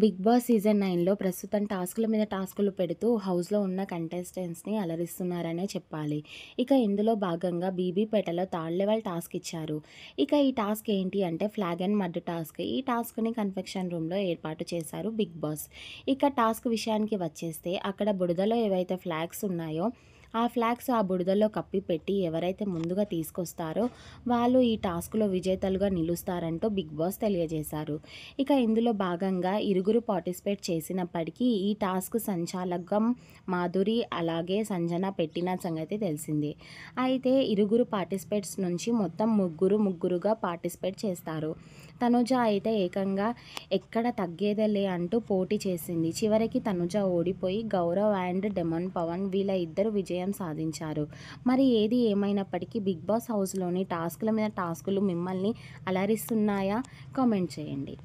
Big boss season 9లో ప్రస్తుతం టాస్కుల మీద టాస్కులు పెడుతూ హౌస్‌లో ఉన్న కంటెస్టెంట్స్‌ని అలరిస్తున్నారనే చెప్పాలి. ఇక ఇందులో భాగంగా బీబీపేటలో థర్డ్ లెవెల్ టాస్క్ ఇచ్చారు. ఇక ఈ టాస్క్ ఏంటి అంటే ఫ్లాగ్ అండ్ మడ్ టాస్క్. ఈ టాస్క్‌ని కన్ఫెక్షన్ రూమ్‌లో ఏర్పాటు చేశారు బిగ్ బాస్. ఇక టాస్క్ విషయానికి వచ్చేస్తే అక్కడ బురదలో ఏవైతే ఫ్లాగ్స్ ఉన్నాయో ఆ ఫ్లాగ్స్ ఆ బురదలో కప్పిపెట్టి ఎవరైతే ముందుగా తీసుకొస్తారో వాళ్ళు ఈ టాస్క్‌లో విజేతలుగా నిలుస్తారంటూ బిగ్ బాస్ తెలియజేశారు. ఇక ఇందులో భాగంగా ఇరుగురు పార్టిసిపేట్ చేసినప్పటికీ ఈ టాస్క్ సంచాలకం మాధురి అలాగే సంజన పెట్టిన సంగతి తెలిసిందే. అయితే ఇరుగురు పార్టిసిపేట్స్ నుంచి మొత్తం ముగ్గురుగా పార్టిసిపేట్ చేస్తారు. తనుజ అయితే ఏకంగా ఎక్కడ తగ్గేదేలే అంటూ పోటీ చేసింది. చివరికి తనుజ ఓడిపోయి గౌరవ్ అండ్ డెమన్ పవన్ వీళ్ళ ఇద్దరు విజయం సాధించారు. మరి ఏది ఏమైనప్పటికీ బిగ్ బాస్ హౌస్‌లోని టాస్కుల మీద టాస్కులు మిమ్మల్ని అలరిస్తున్నాయా? కామెంట్ చేయండి.